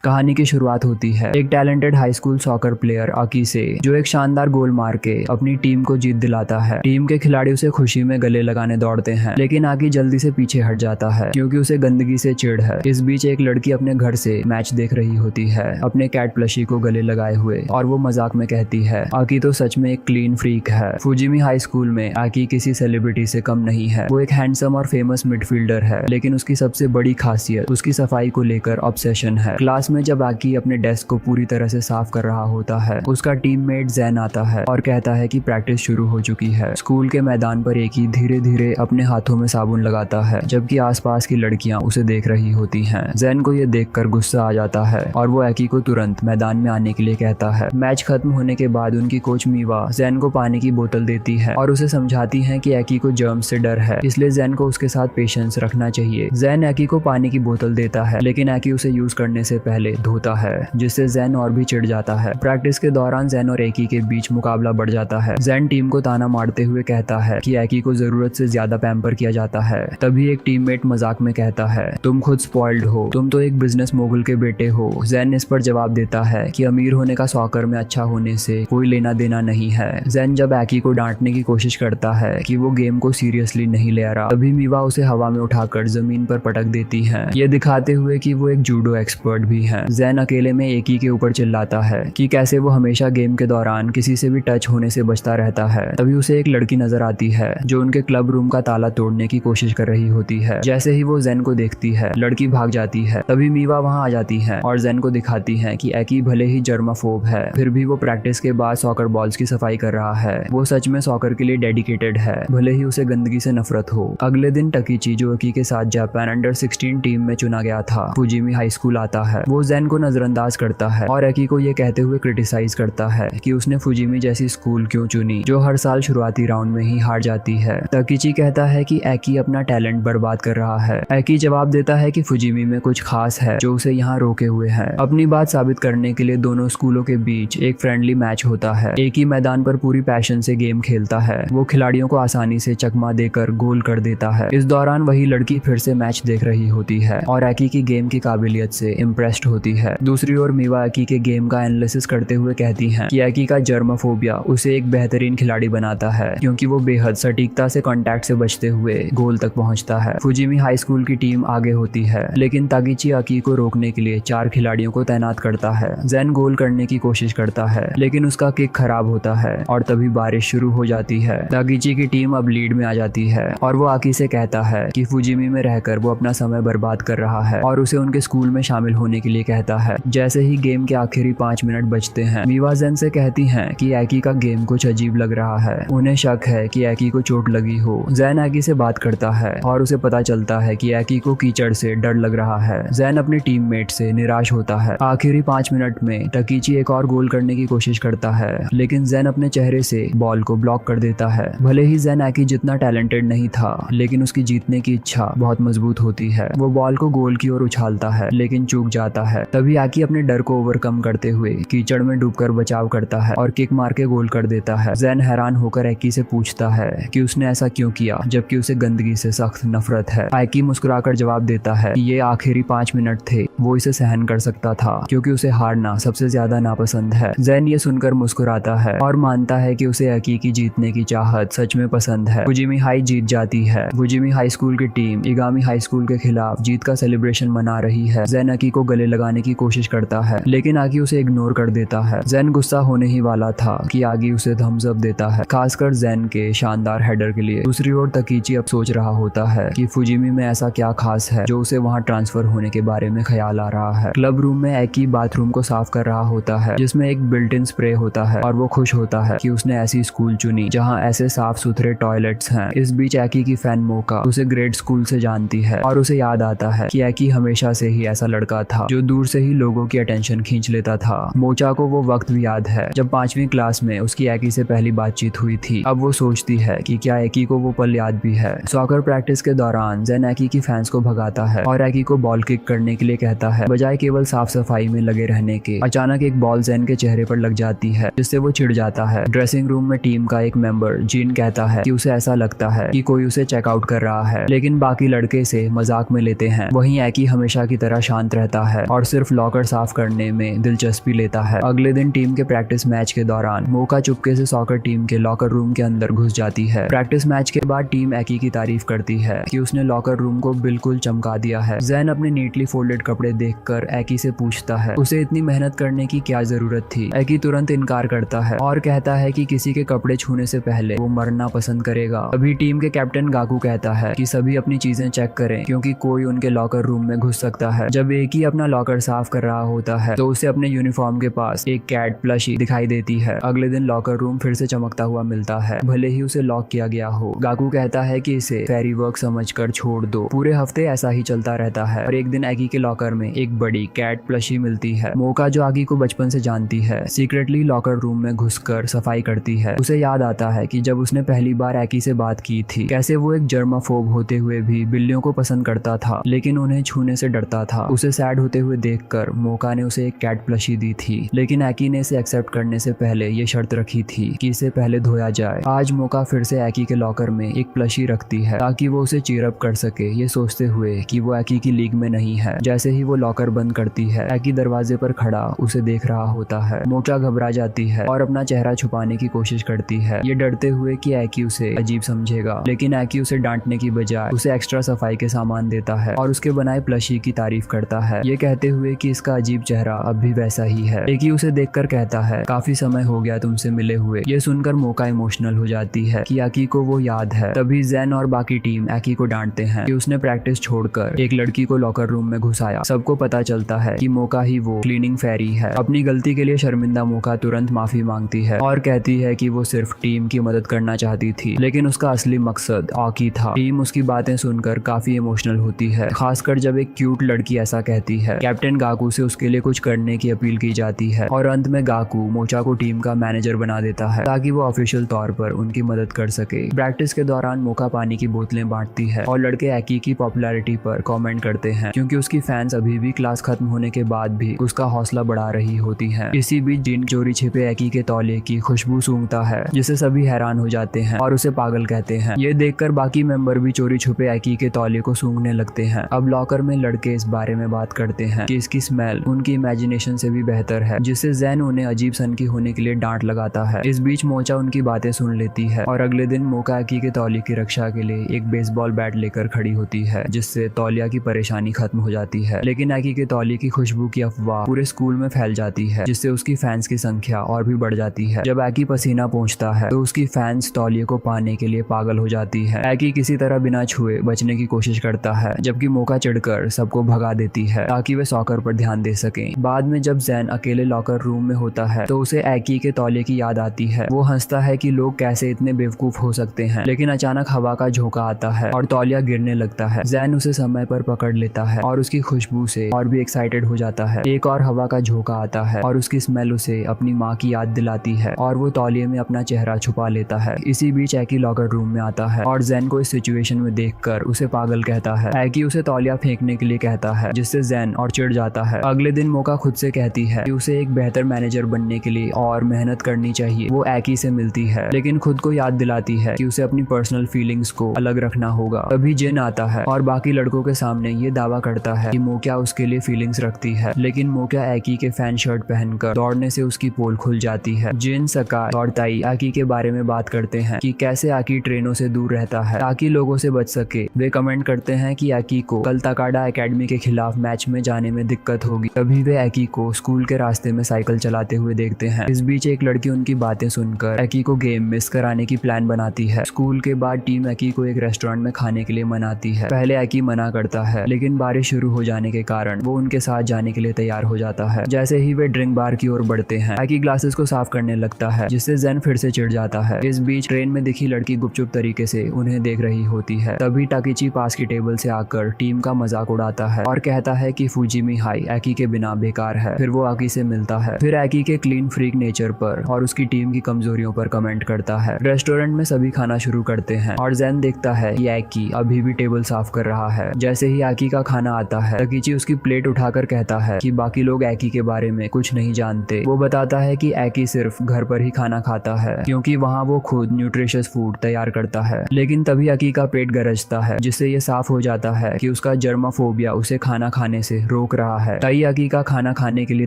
कहानी की शुरुआत होती है एक talented high school soccer player Aki से, जो एक शानदार गोल मार के अपनी टीम को जीत दिलाता है। टीम के खिलाड़ी उसे खुशी में गले लगाने दौड़ते हैं, लेकिन आकी जल्दी से पीछे हट जाता है क्योंकि उसे गंदगी से चिढ़ है। इस बीच एक लड़की अपने घर से मैच देख रही होती है अपने कैट प्लशी को गले लगाए हुए, और वो मजाक में कहती है आकी तो सच में एक क्लीन फ्रीक है। फुजिमी हाई स्कूल में आकी किसी सेलिब्रिटी से कम नहीं है। वो एक हैंडसम और फेमस मिडफील्डर है, लेकिन उसकी सबसे बड़ी खासियत उसकी सफाई को लेकर ऑब्सेशन है। क्लास में जब आकी अपने डेस्क को पूरी तरह से साफ कर रहा होता है, उसका टीममेट जैन आता है और कहता है कि प्रैक्टिस शुरू हो चुकी है। स्कूल के मैदान पर एकी धीरे धीरे अपने हाथों में साबुन लगाता है, जबकि आसपास की लड़कियां उसे देख रही होती हैं। जैन को ये देखकर गुस्सा आ जाता है और वो एकी को तुरंत मैदान में आने के लिए कहता है। मैच खत्म होने के बाद उनकी कोच मीवा जैन को पानी की बोतल देती है और उसे समझाती है कि एकी को जर्म्स से डर है, इसलिए जैन को उसके साथ पेशेंस रखना चाहिए। जैन एकी को पानी की बोतल देता है, लेकिन एकी उसे यूज करने से पहले धोता है, जिससे जैन और भी चिढ़ जाता है। प्रैक्टिस के दौरान जैन और एकी के बीच मुकाबला बढ़ जाता है। जैन टीम को ताना मारते हुए कहता है कि एकी को जरूरत से ज्यादा पैम्पर किया जाता है। तभी एक टीममेट मजाक में कहता है तुम खुद स्पॉइल्ड हो, तुम तो एक बिजनेस मोगल के बेटे हो। जैन इस पर जवाब देता है कि अमीर होने का सॉकर में अच्छा होने से कोई लेना देना नहीं है। जैन जब एकी को डांटने की कोशिश करता है कि वो गेम को सीरियसली नहीं ले रहा, तभी मीवा उसे हवा में उठाकर जमीन पर पटक देती है, ये दिखाते हुए कि वो एक जूडो एक्सपर्ट भी है। जैन अकेले में एकी के ऊपर चिल्लाता है कि कैसे वो हमेशा गेम के दौरान किसी से भी टच होने से बचता रहता है। तभी उसे एक लड़की नजर आती है जो उनके क्लब रूम का ताला तोड़ने की कोशिश कर रही होती है। जैसे ही वो जैन को देखती है, लड़की भाग जाती है। तभी मीवा वहां आ जाती है और जैन को दिखाती है कि एकी भले ही जर्माफोब है, फिर भी वो प्रैक्टिस के बाद सॉकर बॉल्स की सफाई कर रहा है। वो सच में सॉकर के लिए डेडिकेटेड है, भले ही उसे गंदगी से नफरत हो। अगले दिन टकीची, जो एकी के साथ जापान अंडर 16 टीम में चुना गया था, फुजिमी हाई स्कूल आता है। वो जैन को नजरअंदाज करता है और एकी को ये कहते हुए क्रिटिसाइज करता है कि उसने फुजिमी जैसी स्कूल क्यों चुनी, जो हर साल शुरुआती राउंड में ही हार जाती है। टकीची कहता है कि एकी अपना टैलेंट बर्बाद कर रहा है। एकी जवाब देता है कि फुजिमी में कुछ खास है जो उसे यहाँ रोके हुए है। अपनी बात साबित करने के लिए दोनों स्कूलों के बीच एक फ्रेंडली मैच होता है। एकी मैदान पर पूरी पैशन से गेम खेलता है। वो खिलाड़ियों को आसानी से चकमा देकर गोल कर देता है। इस दौरान वही लड़की फिर से मैच देख रही होती है और एकी की गेम की काबिलियत से इम्प्रेस्ड होती है। दूसरी ओर मीवा एकी के गेम का एनालिसिस करते हुए कहती हैं कि एकी का जर्माफोबिया उसे एक बेहतरीन खिलाड़ी बनाता है, क्योंकि वो बेहद सटीकता से कांटेक्ट से बचते हुए गोल तक पहुंचता है। फुजिमी हाई स्कूल की टीम आगे होती है, लेकिन तागिची एकी को रोकने के लिए 4 खिलाड़ियों को तैनात करता है। जैन गोल करने की कोशिश करता है, लेकिन उसका किक खराब होता है और तभी बारिश शुरू हो जाती है। तागिची की टीम अब लीड में आ जाती है और वो आकी से कहता है कि फुजिमी में रहकर वो अपना समय बर्बाद कर रहा है और उसे उनके स्कूल में शामिल होने के लिए कहता है। जैसे ही गेम के आखिरी 5 मिनट बचते हैं, मीवा जैन से कहती हैं कि एकी का गेम कुछ अजीब लग रहा है। उन्हें शक है कि एकी को चोट लगी हो। जैन एकी से बात करता है और उसे पता चलता है कि एकी को कीचड़ से डर लग रहा है। जैन अपने टीममेट से निराश होता है। आखिरी 5 मिनट में टकीची एक और गोल करने की कोशिश करता है, लेकिन जैन अपने चेहरे से बॉल को ब्लॉक कर देता है। भले ही जैन एकी जितना टैलेंटेड नहीं था, लेकिन उसकी जीतने की इच्छा बहुत मजबूत होती है। वो बॉल को गोल की ओर उछालता है, लेकिन चूक जाता है। तभी एकी अपने डर को ओवरकम करते हुए कीचड़ में डूबकर बचाव करता है और किक मार के गोल कर देता है। जैन हैरान होकर एकी से पूछता है कि उसने ऐसा क्यों किया, जबकि उसे गंदगी से सख्त नफरत है। एकी मुस्कुराकर जवाब देता है कि ये आखिरी 5 मिनट थे, वो इसे सहन कर सकता था क्योंकि उसे हारना सबसे ज्यादा नापसंद है। जैन ये सुनकर मुस्कुराता है और मानता है कि उसे एकी की जीतने की चाहत सच में पसंद है। फुजिमी हाई जीत जाती है। फुजिमी हाई स्कूल की टीम इगामी हाई स्कूल के खिलाफ जीत का सेलिब्रेशन मना रही है। जैन एकी को गले लगाने की कोशिश करता है, लेकिन आगी उसे इग्नोर कर देता है। जैन गुस्सा होने ही वाला था कि आगी उसे थम्स अप देता है, खासकर जैन के शानदार हेडर के लिए। दूसरी ओर तकीची अब सोच रहा होता है कि फुजिमी में ऐसा क्या खास है जो उसे वहां ट्रांसफर होने के बारे में ख्याल आ रहा है। क्लब रूम में एकी बाथरूम को साफ कर रहा होता है, जिसमें एक बिल्ट इन स्प्रे होता है, और वो खुश होता है कि उसने ऐसी स्कूल चुनी जहाँ ऐसे साफ सुथरे टॉयलेट्स हैं। इस बीच एकी की फैन मोका उसे ग्रेड स्कूल से जानती है और उसे याद आता है कि एकी हमेशा से ही ऐसा लड़का था जो दूर से ही लोगों की अटेंशन खींच लेता था। मोचा को वो वक्त भी याद है जब 5वीं क्लास में उसकी एकी से पहली बातचीत हुई थी। अब वो सोचती है कि क्या एकी को वो पल याद भी है। सॉकर प्रैक्टिस के दौरान जैन एकी की फैंस को भगाता है और एकी को बॉल किक करने के लिए कहता है, बजाय केवल साफ सफाई में लगे रहने के। अचानक एक बॉल जैन के चेहरे पर लग जाती है, जिससे वो चिढ़ जाता है। ड्रेसिंग रूम में टीम का एक मेंबर जीन कहता है कि उसे ऐसा लगता है कि कोई उसे चेकआउट कर रहा है, लेकिन बाकी लड़के इसे मजाक में लेते हैं। वहीं एकी हमेशा की तरह शांत रहता है और सिर्फ लॉकर साफ करने में दिलचस्पी लेता है। अगले दिन टीम के प्रैक्टिस मैच के दौरान मोका चुपके से सॉकर टीम के लॉकर रूम के अंदर घुस जाती है। प्रैक्टिस मैच के बाद टीम एकी की तारीफ करती है कि उसने लॉकर रूम को बिल्कुल चमका दिया है। जैन अपने नीटली फोल्डेड कपड़े देखकर एकी से पूछता है उसे इतनी मेहनत करने की क्या जरूरत थी। एकी तुरंत इनकार करता है और कहता है कि किसी के कपड़े छूने से पहले वो मरना पसंद करेगा। अभी टीम के कैप्टन गाकू कहता है कि सभी अपनी चीजें चेक करें क्योंकि कोई उनके लॉकर रूम में घुस सकता है। जब एकी अपना लॉकर साफ कर रहा होता है तो उसे अपने यूनिफॉर्म के पास एक कैट प्लशी दिखाई देती है। अगले दिन लॉकर रूम फिर से चमकता हुआ मिलता है, भले ही उसे लॉक किया गया हो। गाकू कहता है कि इसे फेरी वर्क समझकर छोड़ दो। पूरे हफ्ते ऐसा ही चलता रहता है और एक दिन एकी के लॉकर में एक बड़ी कैट प्लशी मिलती है। मोका जो आगी को बचपन से जानती है सीक्रेटली लॉकर रूम में घुसकर सफाई करती है। उसे याद आता है कि जब उसने पहली बार एकी से बात की थी कैसे वो एक जर्माफोब होते हुए भी बिल्लियों को पसंद करता था लेकिन उन्हें छूने से डरता था। उसे सैड होते हुए देखकर मोका ने उसे एक कैट प्लशी दी थी लेकिन एकी ने इसे एक्सेप्ट करने से पहले ये शर्त रखी थी कि इसे पहले धोया जाए। आज मोका फिर से एकी के लॉकर में एक प्लशी रखती है ताकि वो उसे चीयर अप कर सके, ये सोचते हुए कि वो एकी की लीग में नहीं है। जैसे ही वो लॉकर बंद करती है एकी दरवाजे पर खड़ा उसे देख रहा होता है। मोका घबरा जाती है और अपना चेहरा छुपाने की कोशिश करती है, ये डरते हुए कि एकी उसे अजीब समझेगा। लेकिन एकी उसे डांटने की बजाय उसे एक्स्ट्रा सफाई के सामान देता है और उसके बनाए प्लशी की तारीफ करता है, ये कहते हुए कि इसका अजीब चेहरा अब भी वैसा ही है। एकी उसे देखकर कहता है काफी समय हो गया तुमसे मिले हुए। ये सुनकर मोका इमोशनल हो जाती है कि एकी को वो याद है। तभी जैन और बाकी टीम एकी को डांटते हैं कि उसने प्रैक्टिस छोड़कर एक लड़की को लॉकर रूम में घुसाया। सबको पता चलता है कि मोका ही वो क्लीनिंग फेरी है। अपनी गलती के लिए शर्मिंदा मोका तुरंत माफी मांगती है और कहती है कि वो सिर्फ टीम की मदद करना चाहती थी लेकिन उसका असली मकसद आकी था। टीम उसकी बातें सुनकर काफी इमोशनल होती है, खासकर जब एक क्यूट लड़की ऐसा कहती है। कैप्टन गाकू से उसके लिए कुछ करने की अपील की जाती है और अंत में गाकू मोचा को टीम का मैनेजर बना देता है ताकि वो ऑफिशियल तौर पर उनकी मदद कर सके। प्रैक्टिस के दौरान मोका पानी की बोतलें बांटती है और लड़के एकी की पॉपुलैरिटी पर कमेंट करते हैं क्योंकि उसकी फैंस अभी भी क्लास खत्म होने के बाद भी उसका हौसला बढ़ा रही होती हैं। इसी बीच जिन चोरी छिपे एकी के तौलिए की खुशबू सूंघता है जिससे सभी हैरान हो जाते हैं और उसे पागल कहते हैं। ये देखकर बाकी मेंबर भी चोरी छुपे एकी के तौलिए को सूंघने लगते हैं। अब लॉकर में लड़के इस बारे में बात करते हैं कि इसकी स्मेल उनकी इमेजिनेशन से भी बेहतर है, जिससे जैन उन्हें अजीब सनकी होने के लिए डांट लगाता है। इस बीच मोचा उनकी बातें सुन लेती है और अगले दिन मोका एकी के तौलिए की रक्षा के लिए एक बेसबॉल बैट लेकर खड़ी होती है जिससे तौलिया की परेशानी खत्म हो जाती है। लेकिन एकी के तौलिए की खुशबू की अफवाह पूरे स्कूल में फैल जाती है जिससे उसकी फैंस की संख्या और भी बढ़ जाती है। जब एकी पसीना पहुंचता है तो उसकी फैंस तौलिए को पाने के लिए पागल हो जाती है। एकी किसी तरह बिना छुए बचने की कोशिश करता है जबकि मोका चिढ़कर सबको भगा देती है ताकि वे सॉकर पर ध्यान दे सकें। बाद में जब जैन अकेले लॉकर रूम में होता है तो उसे एकी के तौलिए की याद आती है। वो हंसता है कि लोग कैसे इतने बेवकूफ हो सकते हैं, लेकिन अचानक हवा का झोंका आता है और तौलिया गिरने लगता है। जैन उसे समय पर पकड़ लेता है और उसकी खुशबू से और भी एक्साइटेड हो जाता है। एक और हवा का झोंका आता है और उसकी स्मेल उसे अपनी माँ की याद दिलाती है और वो तौलिए में अपना चेहरा छुपा लेता है। इसी बीच एकी लॉकर रूम में आता है और जैन को इस सिचुएशन में देखकर उसे पागल कहता है। एकी उसे तौलिया फेंकने के लिए कहता है जिससे जैन और चिढ़ जाता है। अगले दिन मोका खुद से कहती है कि उसे एक बेहतर मैनेजर बनने के लिए और मेहनत करनी चाहिए। वो एकी से मिलती है लेकिन खुद को याद दिलाती है कि उसे अपनी पर्सनल फीलिंग्स को अलग रखना होगा। तभी जिन आता है और बाकी लड़कों के सामने ये दावा करता है कि मोका उसके लिए फीलिंग्स रखती है, लेकिन मोका एकी के फैन शर्ट पहनकर दौड़ने से उसकी पोल खुल जाती है। जिन, सकाई और ताई आकी के बारे में बात करते हैं कि कैसे आकी ट्रेनों से दूर रहता है ताकि लोगों से बच सके। वे कमेंट करते हैं कि आकी को कल तकाडा एकेडमी के खिलाफ मैच में जाने में दिक्कत होगी। तभी वे एकी को स्कूल के रास्ते में साइकिल चलाते हुए देखते हैं। इस बीच एक लड़की उनकी बातें सुनकर एकी को गेम मिस कराने की प्लान बनाती है। स्कूल के बाद टीम एकी को एक रेस्टोरेंट में खाने के लिए मनाती है। पहले एकी मना करता है लेकिन बारिश शुरू हो जाने के कारण वो उनके साथ जाने के लिए तैयार हो जाता है। जैसे ही वे ड्रिंक बार की ओर बढ़ते हैं एकी ग्लासेस को साफ करने लगता है जिससे जैन फिर से चिढ़ जाता है। इस बीच ट्रेन में दिखी लड़की गुपचुप तरीके से उन्हें देख रही होती है। तभी टाकिची पास की टेबल से आकर टीम का मजाक उड़ाता है और कहता है कि फुजिमी हाई एकी के बिना बेकार है। फिर वो आकी से मिलता है, फिर एकी के क्लीन फ्रीक नेचर पर और उसकी टीम की कमजोरियों पर कमेंट करता है। रेस्टोरेंट में सभी खाना शुरू करते हैं और जैन देखता है कि एकी अभी भी टेबल साफ कर रहा है। जैसे ही एकी का खाना आता है टाकिची उसकी प्लेट उठाकर कहता है कि बाकी लोग एकी के बारे में कुछ नहीं जानते। वो बताता है कि एकी सिर्फ घर पर ही खाना खाता है क्योंकि वहाँ वो खुद न्यूट्रिशियस फूड तैयार करता है। लेकिन तभी एकी का पेट गरजता है जिससे ये साफ हो जाता है कि उसका जर्माफोबिया उसे खाना खाने से रोक रहा है। ताई आकी का खाना खाने के लिए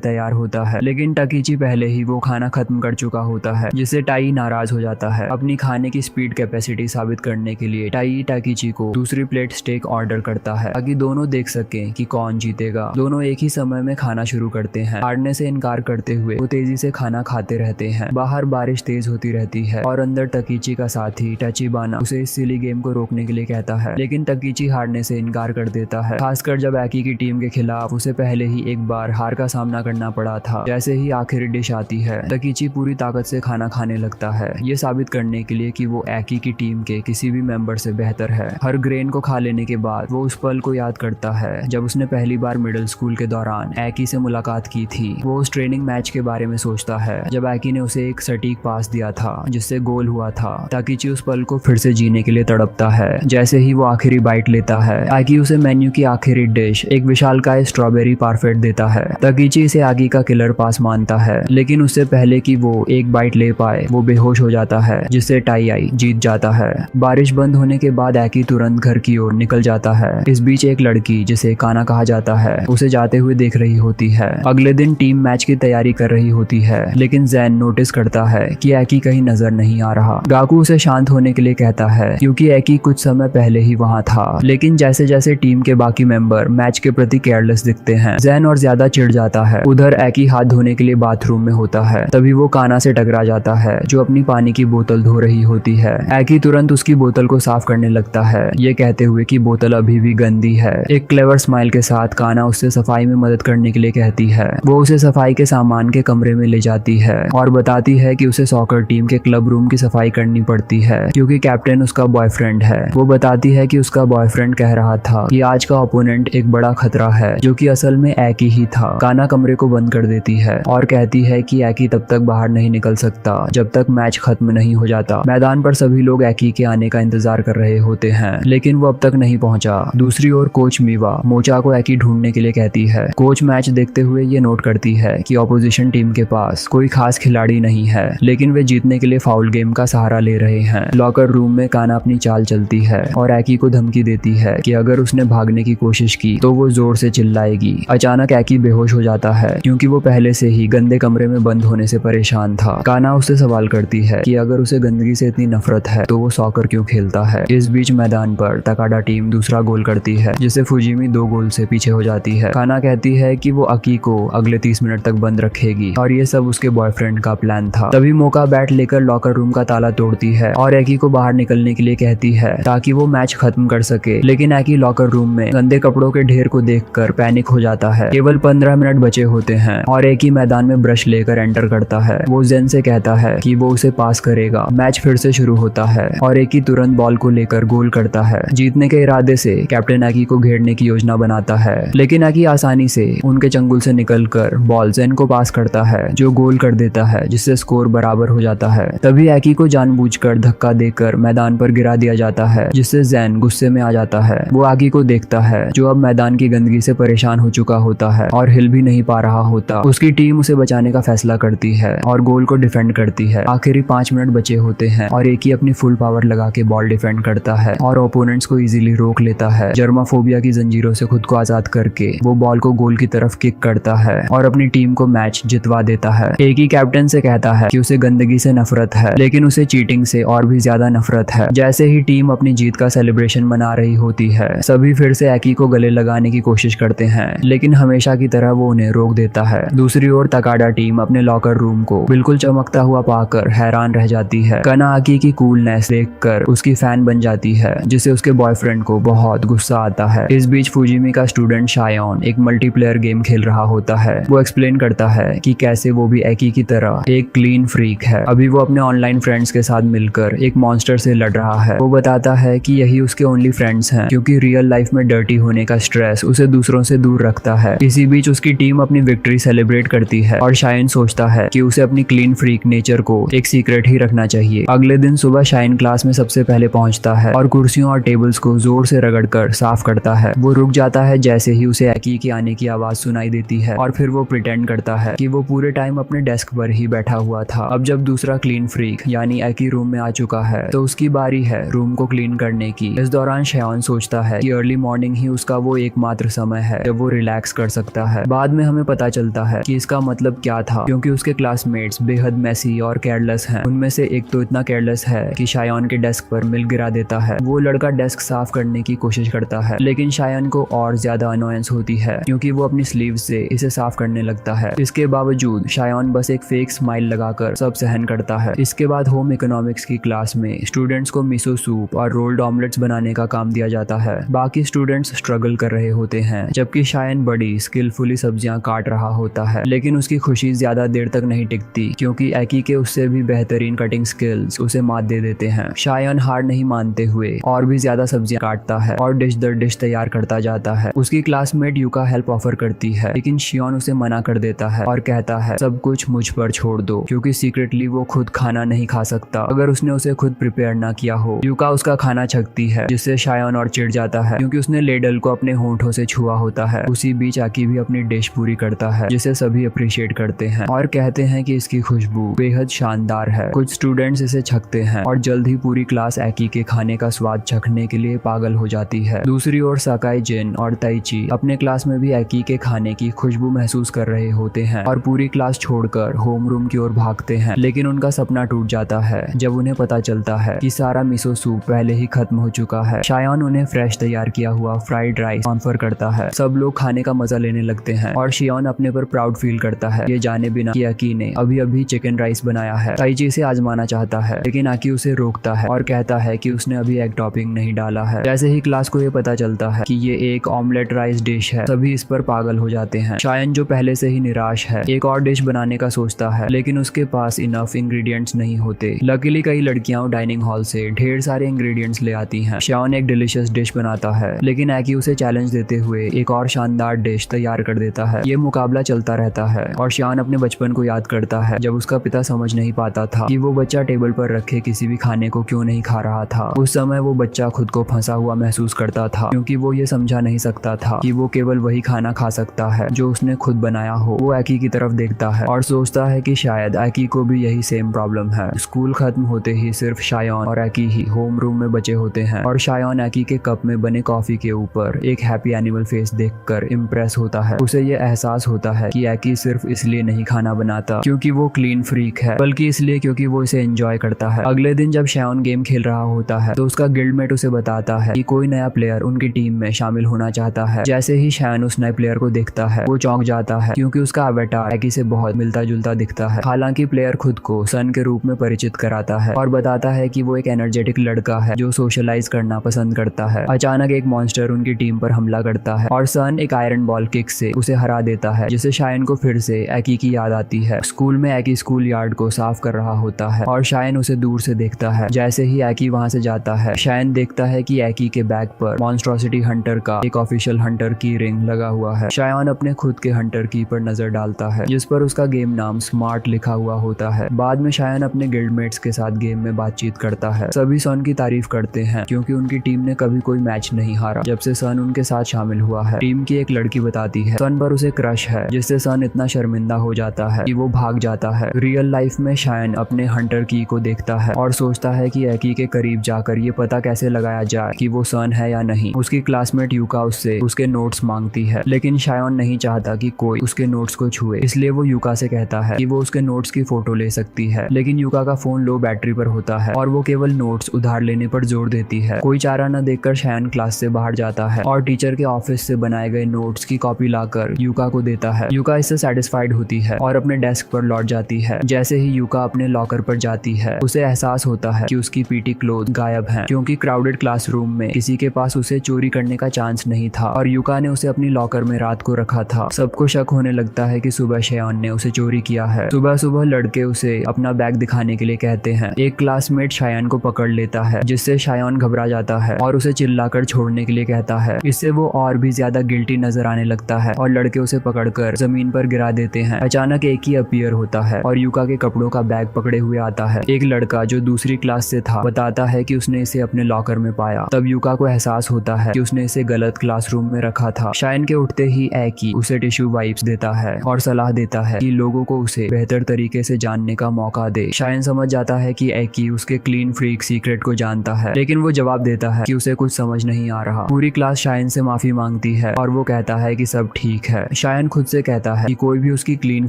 तैयार होता है, लेकिन टकीची पहले ही वो खाना खत्म कर चुका होता है, जिससे टाई नाराज हो जाता है। अपनी खाने की स्पीड कैपेसिटी साबित करने के लिए टाई टकीची को दूसरी प्लेट स्टेक ऑर्डर करता है ताकि दोनों देख सकें कि कौन जीतेगा। दोनों एक ही समय में खाना शुरू करते हैं। हारने से इनकार करते हुए वो तेजी से खाना खाते रहते हैं। बाहर बारिश तेज होती रहती है और अंदर टकीची का साथी टचीबाना उसे इस सिली गेम को रोकने के लिए कहता है, लेकिन टकीची हारने से इनकार कर देता है, खासकर जब एकी की टीम के खिलाफ उसे पहले ही एक बार हार का सामना करना पड़ा था। जैसे ही आखिरी डिश आती है, टकीची पूरी ताकत से खाना खाने लगता है, ये साबित करने के लिए कि वो एकी की टीम के किसी भी मेंबर से बेहतर है। हर ग्रेन को खा लेने के बाद वो उस पल को याद करता है जब उसने पहली बार मिडिल स्कूल के दौरान एकी से मुलाकात की थी। वो उस ट्रेनिंग मैच के बारे में सोचता है जब एकी ने उसे एक सटीक पास दिया था जिससे गोल हुआ था। टकीची उस पल को फिर से जीने के लिए तड़पता है। जैसे ही वो आखिरी बाइट लेता है, एकी उसे मेन्यू की आखिरी डिश एक विशालकाय स्ट्रॉबेरी पारफेट देता है। टकीची इसे आगी का किलर पास मानता है, लेकिन उससे पहले कि वो एक बाइट ले पाए वो बेहोश हो जाता है, जिससे टाई आई जीत जाता है। बारिश बंद होने के बाद एकी तुरंत घर की ओर निकल जाता है। इस बीच एक लड़की जिसे काना कहा जाता है उसे जाते हुए देख रही होती है। अगले दिन टीम मैच की तैयारी कर रही होती है, लेकिन जैन नोटिस करता है कि एकी कहीं नजर नहीं आ रहा। गाकू उसे शांत होने के लिए कहता है क्योंकि एकी कुछ समय पहले ही वहाँ था, लेकिन जैसे जैसे टीम के बाकी मेंबर मैच के प्रति केयरलेस दिखते हैं, जैन और ज्यादा चिढ़ जाता है। उधर एकी हाथ धोने के लिए बाथरूम में होता है, तभी वो काना से टकरा जाता है जो अपनी पानी की बोतल धो रही होती है। एकी तुरंत उसकी बोतल को साफ करने लगता है, ये कहते हुए कि बोतल अभी भी गंदी है। एक क्लेवर स्माइल के साथ काना उससे सफाई में मदद करने के लिए कहती है। वो उसे सफाई के सामान के कमरे में ले जाती है और बताती है कि उसे सॉकर टीम के क्लब रूम की सफाई करनी पड़ती है क्योंकि कैप्टन उसका बॉयफ्रेंड है। वो बताती है कि उसका बॉयफ्रेंड कह रहा था कि आज का ओपोनेंट एक बड़ा खतरा है, जो कि असल में एकी ही था। काना कमरे को बंद कर देती है और कहती है कि एकी तब तक बाहर नहीं निकल सकता जब तक मैच खत्म नहीं हो जाता। मैदान पर सभी लोग एकी के आने का इंतजार कर रहे होते हैं, लेकिन वो अब तक नहीं पहुंचा। दूसरी ओर कोच मीवा मोचा को एकी ढूंढने के लिए कहती है। कोच मैच देखते हुए ये नोट करती है कि ऑपोजिशन टीम के पास कोई खास खिलाड़ी नहीं है, लेकिन वे जीतने के लिए फाउल गेम का सहारा ले रहे हैं। लॉकर रूम में काना अपनी चाल चलती है और एकी को धमकी देती है कि अगर उसने भागने की कोशिश की तो वो जोर से चिल्लाएगी। अचानक एकी बेहोश हो जाता है क्योंकि वो पहले से ही गंदे कमरे में बंद होने से परेशान था। काना उससे सवाल करती है कि अगर उसे गंदगी से इतनी नफरत है तो वो सॉकर क्यों खेलता है। इस बीच मैदान पर तकाडा टीम दूसरा गोल करती है, जिससे फुजिमी 2 गोल से पीछे हो जाती है। काना कहती है कि वो अकी को अगले 30 मिनट तक बंद रखेगी और ये सब उसके बॉयफ्रेंड का प्लान था। तभी मौका बैट लेकर लॉकर रूम का ताला तोड़ती है और एकी को बाहर निकलने के लिए कहती है ताकि वो मैच खत्म कर सके, लेकिन एकी लॉकर रूम में गंदे कपड़ों के ढेर को देखकर पैनिक हो जाता है। केवल 15 मिनट बचे होते हैं और एकी मैदान में ब्रश लेकर एंटर करता है। वो जेन से कहता है कि वो उसे पास करेगा। मैच फिर से शुरू होता है और एकी तुरंत बॉल को लेकर गोल करता है। जीतने के इरादे से कैप्टन एकी को घेरने की योजना बनाता है, लेकिन एकी आसानी से उनके चंगुल से निकलकर बॉल जेन को पास करता है जो गोल कर देता है, जिससे स्कोर बराबर हो जाता है। तभी एकी को जानबूझकर धक्का देकर मैदान पर गिरा दिया जाता है, जिससे जेन गुस्से में आ जाता है। वो एकी को देखता है जो अब मैदान की गंदगी से परेशान हो चुका होता है और हिल भी नहीं पा रहा होता। उसकी टीम उसे बचाने का फैसला करती है और गोल को डिफेंड करती है। आखिरी 5 मिनट बचे होते हैं और एकी अपनी फुल पावर लगा के बॉल डिफेंड करता है और ओपोनेंट्स को इजीली रोक लेता है। जर्माफोबिया की जंजीरों से खुद को आजाद करके वो बॉल को गोल की तरफ किक करता है और अपनी टीम को मैच जितवा देता है। एकी कैप्टन से कहता है कि उसे गंदगी से नफरत है, लेकिन उसे चीटिंग से और भी ज्यादा नफरत है। जैसे ही टीम अपनी जीत का सेलिब्रेशन मना रही होती है, सभी फिर से एकी को गले लगाने की कोशिश करते हैं, लेकिन हमेशा की तरह वो उन्हें रोक देता है। दूसरी ओर तकाडा टीम अपने लॉकर रूम को बिल्कुल चमकता हुआ पाकर हैरान रह जाती है। काना आकी की कूलनेस देखकर उसकी फैन बन जाती है, जिससे उसके बॉयफ्रेंड को बहुत गुस्सा आता है। इस बीच फुजिमी का स्टूडेंट शायोन एक मल्टीप्लेयर गेम खेल रहा होता है। वो एक्सप्लेन करता है कि कैसे वो भी एकी की तरह एक क्लीन फ्रीक है। अभी वो अपने ऑनलाइन फ्रेंड्स के साथ मिलकर एक मॉन्स्टर से लड़ रहा है। वो बताता है कि यही उसके ओनली फ्रेंड्स हैं, क्योंकि रियल लाइफ में डर्टी होने का स्ट्रेस उसे दूसरों से दूर रखता है। इसी बीच उसकी टीम अपनी विक्ट्री सेलिब्रेट करती है और शाइन सोचता है कि उसे अपनी क्लीन फ्रीक नेचर को एक सीक्रेट ही रखना चाहिए। अगले दिन सुबह शाइन क्लास में सबसे पहले पहुंचता है और कुर्सियों और टेबल्स को जोर से रगड़कर साफ करता है। वो रुक जाता है जैसे ही उसे एकी के आने की आवाज सुनाई देती है और फिर वो प्रिटेंड करता है कि वो पूरे टाइम अपने डेस्क पर ही बैठा हुआ था। अब जब दूसरा क्लीन फ्रीक यानी एकी रूम में आ चुका है तो उसकी बारी है रूम को क्लीन करने की। इस दौरान शायोन सोचता है कि अर्ली मॉर्निंग ही उसका वो एकमात्र समय है है जब वो रिलैक्स कर सकता है। बाद में हमें पता चलता है कि इसका मतलब क्या था, क्योंकि उसके क्लासमेट्स बेहद मैसी और केयरलेस हैं। उनमें से एक तो इतना केयरलेस है कि शायान के डेस्क पर मिल्क गिरा देता है। वो लड़का डेस्क साफ करने की कोशिश करता है, लेकिन शायान को और ज्यादा अनोयंस होती है क्योंकि वो अपनी स्लीव से इसे साफ करने लगता है। इसके बावजूद शायान बस एक फेक स्माइल लगाकर सब सहन करता है। इसके बाद होम इकोनॉमिक्स की क्लास में स्टूडेंट्स को मिसो सूप और रोल्ड ऑमलेट्स बनाने का काम दिया जाता है। बाकी स्टूडेंट्स स्ट्रगल कर रहे होते हैं, जबकि शायान बड़ी स्किलफुली सब्जियां काट रहा होता है। लेकिन उसकी खुशी ज्यादा देर तक नहीं टिकती क्योंकि एकी के उससे भी बेहतरीन कटिंग स्किल्स उसे मात दे देते हैं। शायान हार नहीं मानते हुए और भी ज्यादा सब्जियां काटता है और डिश दर डिश तैयार करता जाता है। उसकी क्लासमेट यूका हेल्प ऑफर करती है, लेकिन शियोन उसे मना कर देता है और कहता है सब कुछ मुझ पर छोड़ दो, क्योंकि सीक्रेटली वो खुद खाना नहीं खा सकता अगर उसने उसे खुद प्रिपेयर ना किया हो। यूका उसका खाना छकती है, जिससे शायान और चिढ़ जाता है क्योंकि उसने लेडल को अपने होंठों से छुआ होता है। उसी बीच आकी भी अपनी डिश पूरी करता है, जिसे सभी अप्रिशिएट करते हैं और कहते हैं कि इसकी खुशबू बेहद शानदार है। कुछ स्टूडेंट्स इसे छकते हैं और जल्द ही पूरी क्लास एकी के खाने का स्वाद चखने के लिए पागल हो जाती है। दूसरी ओर सकाई, जिन और ताइची अपने क्लास में भी एकी के खाने की खुशबू महसूस कर रहे होते हैं और पूरी क्लास छोड़कर होम रूम की ओर भागते हैं। लेकिन उनका सपना टूट जाता है जब उन्हें पता चलता है कि सारा मिसो सूप पहले ही खत्म हो चुका है। शायान उन्हें फ्रेश तैयार किया हुआ फ्राइड राइस ऑफर करता है। सब लोग खाने का मजा लेने लगते हैं और शियोन अपने पर प्राउड फील करता है, ये जाने बिना कि आकी ने अभी अभी चिकन राइस बनाया है। ताइची इसे आजमाना चाहता है, लेकिन आकी उसे रोकता है और कहता है कि उसने अभी एग टॉपिंग नहीं डाला है। जैसे ही क्लास को ये पता चलता है कि ये एक ऑमलेट राइस डिश है, सभी इस पर पागल हो जाते हैं। शायान जो पहले से ही निराश है एक और डिश बनाने का सोचता है, लेकिन उसके पास इनफ इंग्रेडिएंट्स नहीं होते। लकीली कई लड़कियां डाइनिंग हॉल से ढेर सारे इंग्रेडिएंट्स ले आती हैं। शायान एक डिलीशियस डिश बनाता है, लेकिन एकी उसे चैलेंज देते हुए एक और शानदार डिश तैयार कर देता है। ये मुकाबला चलता रहता है और शायान अपने बचपन को याद करता है जब उसका पिता समझ नहीं पाता था कि वो बच्चा टेबल पर रखे किसी भी खाने को क्यों नहीं खा रहा था। उस समय वो बच्चा खुद को फंसा हुआ महसूस करता था क्योंकि वो ये समझा नहीं सकता था कि वो केवल वही खाना खा सकता है जो उसने खुद बनाया हो। वो एकी की तरफ देखता है और सोचता है कि शायद एकी को भी यही सेम प्रॉब्लम है। स्कूल खत्म होते ही सिर्फ शायान और एकी ही होम रूम में बचे होते हैं और शायान एकी के कप में बने कॉफी के ऊपर एक हैप्पी एनिमल फेस देखकर इम्प्रेस होता है। उसे ये एहसास होता है कि एकी सिर्फ इसलिए नहीं खाना बनाता क्योंकि वो क्लीन फ्रीक है, बल्कि इसलिए क्योंकि वो इसे एंजॉय करता है। अगले दिन जब शायान गेम खेल रहा होता है तो उसका गिल्डमेट उसे बताता है कि कोई नया प्लेयर उनकी टीम में शामिल होना चाहता है। जैसे ही शायान उस नए प्लेयर को देखता है वो चौंक जाता है क्योंकि उसका अवतार एकी से बहुत मिलता जुलता दिखता है। हालांकि प्लेयर खुद को सन के रूप में परिचित कराता है और बताता है कि वो एक एनर्जेटिक लड़का है जो सोशलाइज करना पसंद करता है। अचानक एक मॉन्स्टर उनकी टीम पर हमला करता है और सन एक आयरन बॉल किक से उसे हरा देता है, जिससे शायान को फिर से एकी की याद आती है। स्कूल में एकी स्कूल यार्ड को साफ कर रहा होता है और शायान उसे दूर से देखता है। जैसे ही एकी वहां से जाता है शायान देखता है कि एकी के बैग पर मॉन्स्ट्रोसिटी हंटर का एक ऑफिशियल हंटर की रिंग लगा हुआ है। शायान अपने खुद के हंटर की पर नजर डालता है जिस पर उसका गेम नाम स्मार्ट लिखा हुआ होता है। बाद में शायान अपने गिल्डमेट्स के साथ गेम में बातचीत करता है। सभी सन की तारीफ करते हैं क्योंकि उनकी टीम ने कभी कोई मैच नहीं हारा जब से सन उनके साथ शामिल हुआ है। टीम की एक लड़की बताती है सन पर उसे क्रश है, जिससे सन इतना शर्मिंदा हो जाता है कि वो भाग जाता है। रियल लाइफ में शायान अपने हंटर की को देखता है और सोचता है कि एकी के करीब जाकर ये पता कैसे लगाया जाए कि वो सन है या नहीं। उसकी क्लासमेट यूका उससे उसके नोट्स मांगती है, लेकिन शायान नहीं चाहता कि कोई उसके नोट्स को छुए, इसलिए वो यूका से कहता है कि वो उसके नोट्स की फोटो ले सकती है। लेकिन यूका का फोन लो बैटरी पर होता है और वो केवल नोट्स उधार लेने पर जोर देती है। कोई चारा न देखकर शायान क्लास से बाहर जाता है और टीचर के ऑफिस से बनाए गए नोट्स की कॉपी लाकर यूका को देता है। यूका इससे सेटिस्फाइड होती है और अपने डेस्क पर लौट जाती है। जैसे ही यूका अपने लॉकर पर जाती है उसे एहसास होता है कि उसकी पीटी क्लोथ गायब है, क्योंकि क्राउडेड क्लासरूम में किसी के पास उसे चोरी करने का चांस नहीं था और यूका ने उसे अपनी लॉकर में रात को रखा था। सबको शक होने लगता है कि सुबह शायान ने उसे चोरी किया है। सुबह सुबह लड़के उसे अपना बैग दिखाने के लिए कहते हैं। एक क्लासमेट शायान को पकड़ लेता है, जिससे शायान घबरा जाता है और उसे चिल्लाकर छोड़ने के लिए कहता है। इससे वो और भी ज्यादा गिल्टी नजर आने लगता है और लड़के उसे पकड़कर जमीन पर गिरा देते हैं। अचानक एक ही अपीयर होता है और यूका के कपड़ों का बैग पकड़े हुए आता है। एक लड़का जो दूसरी क्लास से था बताता है कि उसने इसे अपने लॉकर में पाया। तब यूका को एहसास होता है कि उसने इसे गलत क्लासरूम में रखा था। शायान के उठते ही एकी उसे टिश्यू वाइप्स देता है और सलाह देता है कि लोगों को उसे बेहतर तरीके से जानने का मौका दे। शायान समझ जाता है कि एकी उसके क्लीन फ्रीक सीक्रेट को जानता है, लेकिन वो जवाब देता है कि उसे कुछ समझ नहीं आ रहा। पूरी क्लास शायान से माफी मांगती है है और वो कहता है कि सब ठीक है। शायन खुद से कहता है कि कोई भी उसकी क्लीन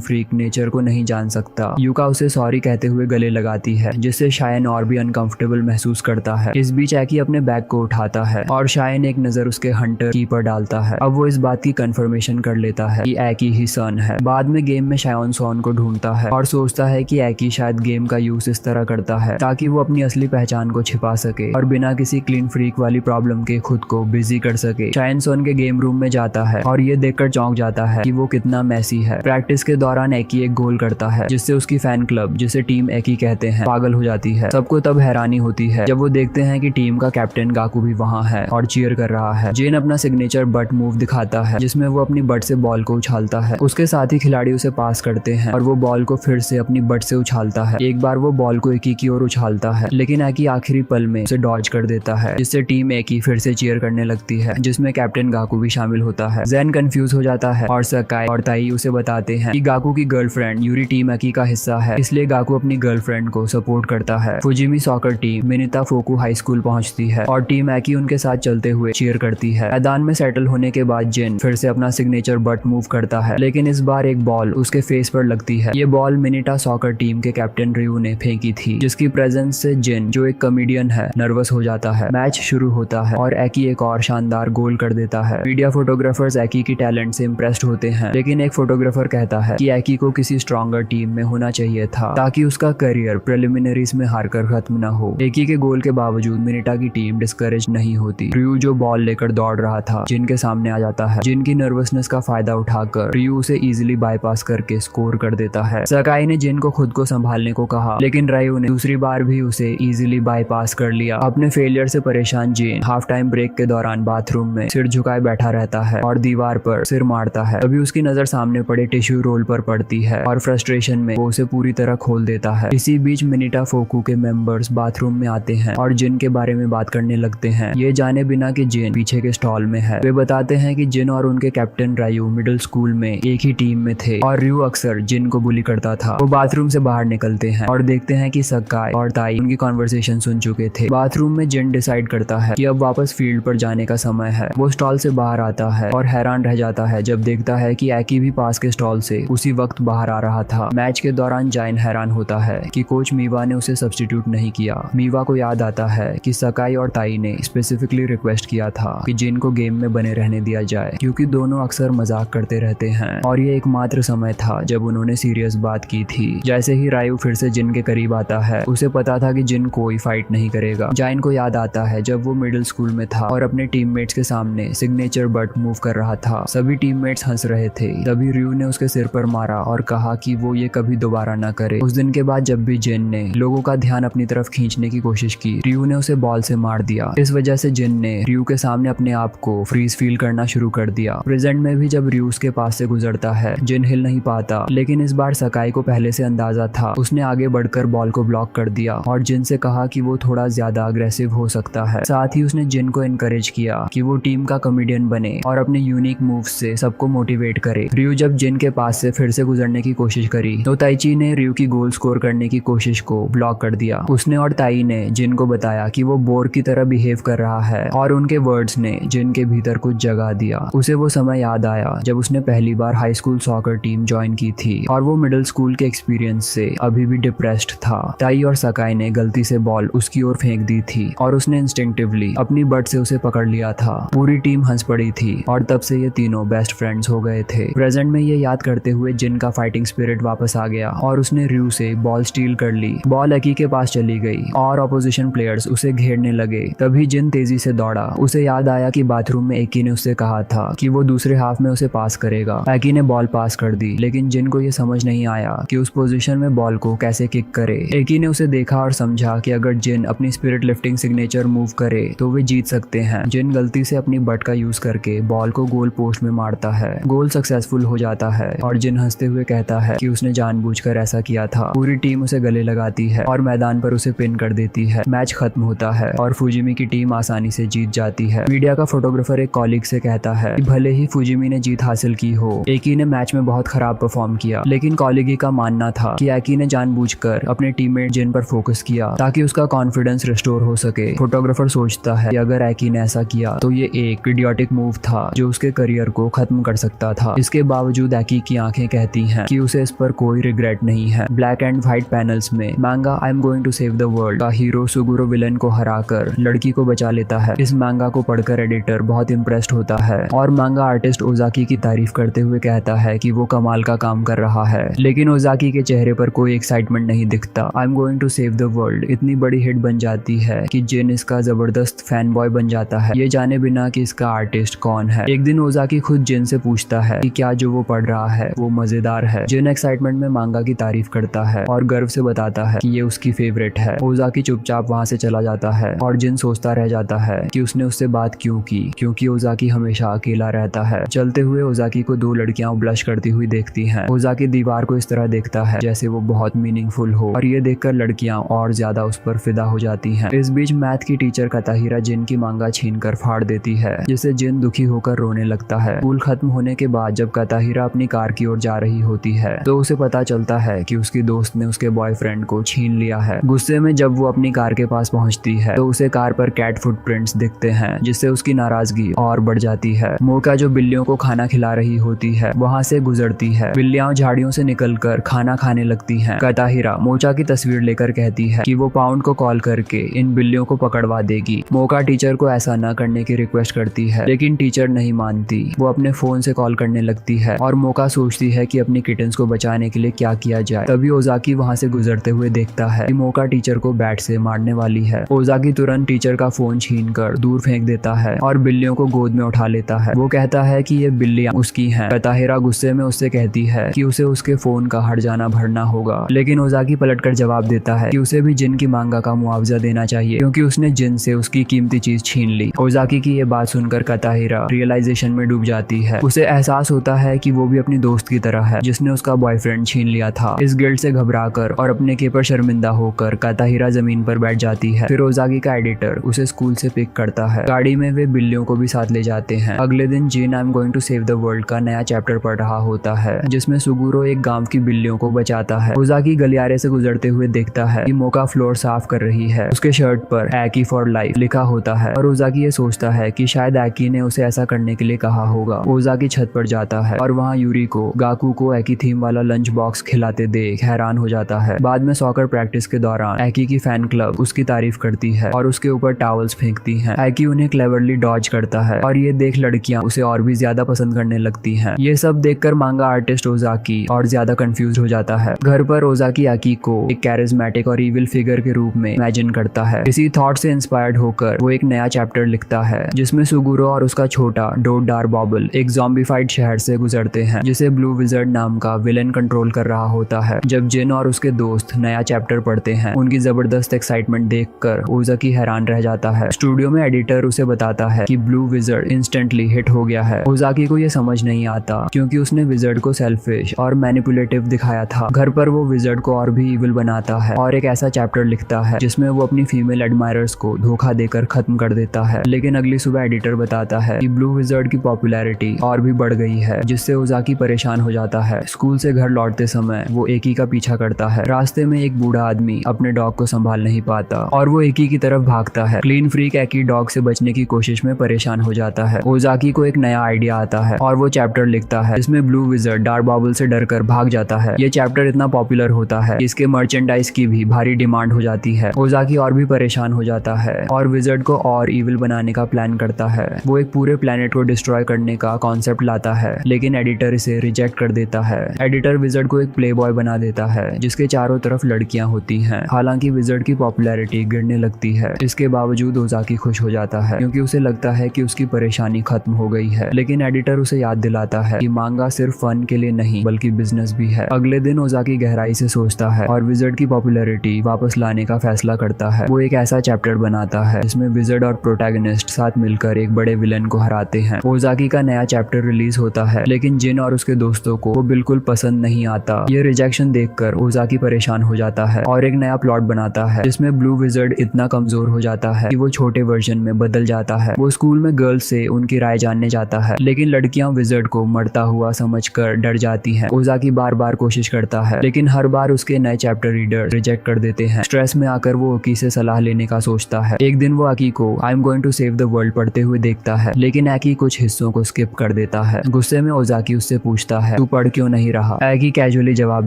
फ्रीक नेचर को नहीं जान सकता। युका उसे सॉरी कहते हुए गले लगाती है, जिससे शायन और भी अनकंफर्टेबल महसूस करता है। इस बीच एकी अपने बैग को उठाता है और शायन एक नजर उसके हंटर की पर डालता है। अब वो इस बात की कंफर्मेशन कर लेता है कि एकी ही सन है। बाद में गेम में शायन सॉन को ढूंढता है और सोचता है कि एकी शायद गेम का यूज इस तरह करता है ताकि वो अपनी असली पहचान को छिपा सके और बिना किसी क्लीन फ्रीक वाली प्रॉब्लम के खुद को बिजी कर सके। शायन सॉन के गेम रूम में जाता है और ये देखकर चौंक जाता है कि वो कितना मैसी है। प्रैक्टिस के दौरान एकी एक गोल करता है जिससे उसकी फैन क्लब, जिसे टीम एकी कहते हैं, पागल हो जाती है। सबको तब हैरानी होती है जब वो देखते हैं कि टीम का कैप्टन गाकू भी वहाँ है और चीयर कर रहा है। जेन अपना सिग्नेचर बट मूव दिखाता है जिसमें वो अपनी बट से बॉल को उछालता है। उसके साथ ही खिलाड़ी उसे पास करते हैं और वो बॉल को फिर से अपनी बट से उछालता है। एक बार वो बॉल को एकी की ओर उछालता है लेकिन एकी आखिरी पल में उसे डॉज कर देता है, जिससे टीम एकी फिर से चीयर करने लगती है, जिसमें कैप्टन गाकू भी शामिल होता है। जेन कंफ्यूज हो जाता है और सकाई और ताई उसे बताते हैं कि गाकू की गर्लफ्रेंड यूरी टीम एकी का हिस्सा है, इसलिए गाकू अपनी गर्लफ्रेंड को सपोर्ट करता है। फुजिमी सॉकर टीम मिनिता फोकू हाई स्कूल पहुंचती है और टीम एकी उनके साथ चलते हुए चीयर करती है। मैदान में सेटल होने के बाद जिन फिर से अपना सिग्नेचर बट मूव करता है, लेकिन इस बार एक बॉल उसके फेस पर लगती है। ये बॉल मिनिटा सॉकर टीम के कैप्टन रियू ने फेंकी थी, जिसकी प्रेजेंस से जिन, जो एक कॉमेडियन है, नर्वस हो जाता है। मैच शुरू होता है और एकी एक और शानदार गोल कर देता है। मीडिया फोटोग्राफर्स एकी की टैलेंट से इम्प्रेस्ड होते हैं, लेकिन एक फोटोग्राफर कहता है कि एकी को किसी स्ट्रॉन्गर टीम में होना चाहिए था ताकि उसका करियर प्रिलिमिनरीज में हारकर खत्म न हो। एकी के गोल के बावजूद मिनिटा की टीम डिस्करेज नहीं होती। रियू जो बॉल लेकर दौड़ रहा था जिन के सामने आ जाता है। जिन की नर्वसनेस का फायदा उठाकर रियू उसे इजीली बाईपास करके स्कोर कर देता है। सकाई ने जिन को खुद को संभालने को कहा, लेकिन रियू ने दूसरी बार भी उसे इजीली बाईपास कर लिया। अपने फेलियर से परेशान जिन हाफ टाइम ब्रेक के दौरान बाथरूम में सिर झुकाए बैठा रहता है और दीवार पर सिर मारता है। तभी उसकी नजर सामने पड़े टिश्यू रोल पर पड़ती है और फ्रस्ट्रेशन में वो उसे पूरी तरह खोल देता है। इसी बीच मिनिटा फोकू के मेंबर्स बाथरूम में आते हैं और जिन के बारे में बात करने लगते हैं, ये जाने बिना कि जिन पीछे के स्टॉल में है। वे बताते हैं कि जिन और उनके कैप्टन रायू मिडिल स्कूल में एक ही टीम में थे और रियू अक्सर जिन को बुली करता था। वो बाथरूम से बाहर निकलते हैं और देखते हैं कि सकाई और ताई उनकी कॉन्वर्सेशन सुन चुके थे। बाथरूम में जिन डिसाइड करता है कि अब वापस फील्ड पर जाने का समय है। वो स्टॉल से बाहर आता है और हैरान रह जाता है जब देखता है कि एकी भी पास के स्टॉल से उसी वक्त बाहर आ रहा था। मैच के दौरान जाइन हैरान होता है कि कोच मीवा ने उसे सब्स्टिट्यूट नहीं किया। मीवा को याद आता है कि सकाई और ताई ने स्पेसिफिकली रिक्वेस्ट किया था कि जिन को गेम में बने रहने दिया जाए, क्योंकि दोनों अक्सर मजाक करते रहते हैं और ये एकमात्र समय था जब उन्होंने सीरियस बात की थी। जैसे ही रायू फिर से जिन के करीब आता है, उसे पता था कि जिन कोई फाइट नहीं करेगा। जाइन को याद आता है जब वो मिडिल स्कूल में था और अपने टीममेट्स के सामने सिग्नेचर बट मूव कर रहा था। सभी टीममेट्स हंस रहे थे। तभी रियू ने उसके सिर पर मारा और कहा कि वो ये कभी दोबारा ना करे। उस दिन के बाद जब भी जिन ने लोगों का ध्यान अपनी तरफ खींचने की कोशिश की, रियू ने उसे बॉल से मार दिया। इस वजह से जिन ने रियू के सामने अपने आप को फ्रीज फील करना शुरू कर दिया। प्रेजेंट में भी जब रियू उसके पास से गुजरता है, जिन हिल नहीं पाता, लेकिन इस बार सकाई को पहले से अंदाजा था। उसने आगे बढ़कर बॉल को ब्लॉक कर दिया और जिन से कहा कि वो थोड़ा ज्यादा अग्रेसिव हो सकता है। साथ ही उसने जिन को इनकरेज किया कि वो टीम का कॉमेडियन बने और अपने यूनिक मूव्स से सबको मोटिवेट करे। रियू जब जिन के पास से फिर से गुजरने की कोशिश करी तो ताइची ने रियू की गोल स्कोर करने की कोशिश को ब्लॉक कर दिया। उसने और ताई ने जिन को बताया कि वो बोर की तरह बिहेव कर रहा है और उनके वर्ड्स ने जिन के भीतर कुछ जगा दिया। उसे वो समय याद आया जब उसने पहली बार high school soccer team join की थी और वो मिडिल स्कूल के एक्सपीरियंस से अभी भी डिप्रेस्ड था। ताई और सकाई ने गलती से बॉल उसकी ओर फेंक दी थी और उसने इंस्टिंक्टिवली अपनी बट से उसे पकड़ लिया था। पूरी टीम हंस पड़ी थी और तब से ये तीनों बेस्ट फ्रेंड्स हो गए थे। प्रेजेंट में ये याद करते हुए जिन का फाइटिंग स्पिरिट वापस आ गया और उसने रियू से बॉल स्टील कर ली। बॉल एकी के पास चली गई और ऑपोजिशन प्लेयर्स उसे घेरने लगे। तभी जिन तेजी से दौड़ा। उसे याद आया कि बाथरूम में एकी ने उससे कहा था कि वो दूसरे हाफ में उसे पास करेगा। एकी ने बॉल पास कर दी, लेकिन जिन को ये समझ नहीं आया कि उस पोजीशन में बॉल को कैसे किक करे। एकी ने उसे देखा और समझा कि अगर जिन अपनी स्पिरिट लिफ्टिंग सिग्नेचर मूव करे तो वे जीत सकते हैं। जिन गलती से अपनी बट का यूज करके बॉल को गोल पोस्ट में मारता है। गोल सक्सेसफुल हो जाता है और जिन हंसते हुए कहता है कि उसने जानबूझकर ऐसा किया था। पूरी टीम उसे गले लगाती है और मैदान पर उसे पिन कर देती है। मैच खत्म होता है और फुजिमी की टीम आसानी से जीत जाती है। मीडिया का फोटोग्राफर एक कॉलीग से कहता है कि भले ही फुजिमी ने जीत हासिल की हो, एकी ने मैच में बहुत खराब परफॉर्म किया, लेकिन कॉलीगी का मानना था कि एकी ने जानबूझकर अपने टीममेट जिन पर फोकस किया ताकि उसका कॉन्फिडेंस रिस्टोर हो सके। फोटोग्राफर सोचता है कि अगर एकी ने ऐसा किया तो ये एक इडियोटिक मूव मूव था जो उसके करियर को खत्म कर सकता था। इसके बावजूद आकी की आंखें कहती हैं कि उसे इस पर कोई रिग्रेट नहीं है। ब्लैक एंड व्हाइट पैनल्स में manga I am going to save the world का हीरो सुगुरो विलन को हराकर लड़की को बचा लेता है। इस मांगा को पढ़कर एडिटर बहुत इम्प्रेस्ड होता है और मांगा आर्टिस्ट ओजाकी की तारीफ करते हुए कहता है कि वो कमाल का काम कर रहा है, लेकिन ओजाकी के चेहरे पर कोई एक्साइटमेंट नहीं दिखता। I am going to save the world इतनी बड़ी हिट बन जाती है कि जिन इसका जबरदस्त फैन बॉय बन जाता है, ये जाने बिना कि इसका आर्टिस्ट कौन है। एक दिन ओजाकी खुद जिन से पूछता है कि क्या जो वो पढ़ रहा है वो मजेदार है। जिन एक्साइटमेंट में मांगा की तारीफ करता है और गर्व से बताता है कि ये उसकी फेवरेट है। ओजाकी चुपचाप वहाँ से चला जाता है और जिन सोचता रह जाता है कि उसने उससे बात क्यों की, क्योंकि ओजाकी हमेशा अकेला रहता है। चलते हुए ओजाकी को दो लड़कियां ब्लश करती हुई देखती हैं। ओजाकी दीवार को इस तरह देखता है जैसे वो बहुत मीनिंगफुल हो और ये देखकर लड़कियां और ज्यादा उस पर फिदा हो जाती हैं। इस बीच मैथ की टीचर कताहिरा जिन की मांगा छीनकर फाड़ देती है, जिससे जिन दुखी होकर रोने लगता है। स्कूल खत्म होने के बाद जब कताहिरा अपनी कार की ओर जा रही होती है तो उसे पता चलता है कि उसकी दोस्त ने उसके बॉयफ्रेंड को छीन लिया है। गुस्से में जब वो अपनी कार के पास पहुंचती है तो उसे कार पर कैट फुटप्रिंट्स दिखते हैं, जिससे उसकी नाराजगी और बढ़ जाती है। मोका जो बिल्लियों को खाना खिला रही होती है वहाँ से गुजरती है। बिल्लियां झाड़ियों से निकलकर खाना खाने लगती हैं। कताहिरा मोचा की तस्वीर लेकर कहती है कि वो पाउंड को कॉल करके इन बिल्लियों को पकड़वा देगी। मोका टीचर को ऐसा न करने की रिक्वेस्ट करती है, लेकिन टीचर नहीं मानती। वो अपने फोन से कॉल करने लगती है और मोका सोचती है कि अपनी किटन्स को बचाने के लिए क्या किया जाए। तभी ओजाकी वहाँ से गुजरते हुए देखता है कि मोका टीचर को बैट से मारने वाली है। ओजाकी तुरंत टीचर का फोन छीनकर दूर फेंक देता है और बिल्लियों को गोद में उठा लेता है। वो कहता है कि ये बिल्लियां उसकी हैं। कताहिरा गुस्से में उससे कहती है कि उसे उसके फोन का हट जाना भरना होगा, लेकिन ओजाकी पलटकर जवाब देता है कि उसे भी जिन की मांगा का मुआवजा देना चाहिए क्योंकि उसने जिन से उसकी कीमती चीज छीन ली। ओजाकी की ये बात सुनकर कताहिरा रियलाइजेशन में डूब जाती है। उसे एहसास होता है कि वो भी अपनी दोस्त की तरह है जिसने उसका बॉयफ्रेंड छीन लिया था। इस गिल्ट से घबराकर और अपने के पर शर्मिंदा होकर कताहिरा जमीन पर बैठ जाती है। फिर ओजाकी का एडिटर उसे स्कूल से पिक करता है। गाड़ी में वे बिल्लियों को भी साथ ले जाते हैं। अगले दिन जिन I am going to save the world का नया चैप्टर पढ़ रहा होता है, जिसमें सुगुरो एक गांव की बिल्लियों को बचाता है। ओजाकी गलियारे से गुजरते हुए देखता है कि मोका फ्लोर साफ कर रही है। उसके शर्ट पर एकी फॉर लाइफ लिखा होता है और ओजाकी ये सोचता है कि शायद एकी ने उसे ऐसा करने के लिए कहा होगा। ओजाकी छत पर जाता है और वहाँ यूरी को गाकू को एकी थीम वाला लंच बॉक्स खिलाते देख हैरान हो जाता है। बाद में सॉकर प्रैक्टिस के दौरान एकी की फैन क्लब उसकी तारीफ करती है और उसके ऊपर टॉवल्स फेंकती हैं। एकी उन्हें क्लेवरली डॉज करता है और ये देख लड़कियां उसे और भी ज्यादा पसंद करने लगती हैं। ये सब देखकर मांगा आर्टिस्ट ओजाकी और ज्यादा कंफ्यूज हो जाता है। घर पर ओजाकी आकी को एक कैरिज्मेटिक और इविल फिगर के रूप में इमेजिन करता है। इसी थॉट से इंस्पायर्ड होकर वो एक नया चैप्टर लिखता है जिसमें सुगुरो और उसका छोटा डोडार बॉबल एक ज़ॉम्बीफाइड शहर से गुजरते हैं जिसे ब्लू विजर्ड नाम का विलेन कंट्रोल कर रहा होता है। जब जिन और उसके दोस्त नया चैप्टर पढ़ते हैं, उनकी जबरदस्त एक्साइटमेंट देखकर ओजाकी हैरान रह जाता है। स्टूडियो में एडिटर उसे बताता है कि ब्लू विजर्ड इंस्टेंटली हिट हो गया है। ओजाकी को ये समझ नहीं आता क्योंकि उसने विजर्ड को सेल्फिश और मैनिपुलेटिव दिखाया था। घर पर वो विजर्ड को और भी इविल बनाता है और एक ऐसा चैप्टर लिखता है जिसमें वो अपनी फीमेल एडमायरर्स को धोखा देकर खत्म कर देता है। लेकिन अगली सुबह एडिटर बताता है कि ब्लू विजर्ड की पॉपुलैरिटी और भी बढ़ गई है, जिससे ओजाकी परेशान हो जाता है। स्कूल से घर लौटते समय वो एकी का पीछा करता है। रास्ते में एक बूढ़ा आदमी अपने डॉग को संभाल नहीं पाता और वो एकी की तरफ भागता है। क्लीन फ्रीक एकी डॉग से बचने की कोशिश में परेशान हो जाता है। ओजाकी को एक नया आइडिया आता है और वो चैप्टर लिखता है जिसमें ब्लू विजर्ड डार्क बॉबल से डरकर भाग जाता है। ये चैप्टर इतना पॉपुलर होता है कि इसके मर्चेंडाइज की भी भारी डिमांड हो जाती है। ओजाकी और भी परेशान हो जाता है और विजर्ड को और इविल बनाने का प्लान करता है। वो एक पूरे प्लेनेट को डिस्ट्रॉय करने का कॉन्सेप्ट लाता है, लेकिन एडिटर इसे रिजेक्ट कर देता है। एडिटर विजर्ड को एक प्ले बॉय बना देता है जिसके चारों तरफ लड़कियां होती हैं। हालांकि विजर्ड की पॉपुलैरिटी गिरने लगती है। इसके बावजूद ओजाकी खुश हो जाता है क्योंकि उसे लगता है कि उसकी परेशानी खत्म हो गई है। लेकिन एडिटर उसे याद दिलाता है कि मांगा सिर्फ फन के लिए नहीं बल्कि बिजनेस भी है। अगले दिन ओजाकी गहराई से सोचता है और विजर्ड की पॉपुलैरिटी वापस लाने का फैसला करता है। वो एक ऐसा चैप्टर बनाता है जिसमें विजर्ड और प्रोटैगनिस्ट साथ मिलकर एक बड़े विलेन को हराते हैं। ओजाकी का नया चैप्टर रिलीज होता है, लेकिन जिन और उसके दोस्तों को वो बिल्कुल पसंद नहीं आता। ये रिजेक्शन देखकर ओजाकी परेशान हो जाता है और एक नया प्लॉट बनाता है जिसमें ब्लू विजर्ड इतना कमजोर हो जाता है कि वो छोटे वर्जन में बदल जाता है। वो स्कूल में गर्ल्स से उनकी राय जानने जाता है, लेकिन लड़कियां विजर्ड को मरता हुआ समझकर डर जाती हैं। ओजाकी बार बार कोशिश करता है, लेकिन हर बार उसके नए चैप्टर रीडर रिजेक्ट कर देते हैं। स्ट्रेस में आकर वो ओकी से सलाह लेने का सोचता है। एक दिन वो आकी को I am going to save the world पढ़ते हुए देखता है, लेकिन एकी कुछ हिस्सों को स्किप कर देता है। गुस्से में ओजाकी उससे पूछता है तू पढ़ क्यों नहीं रहा। एकी कैजुअली जवाब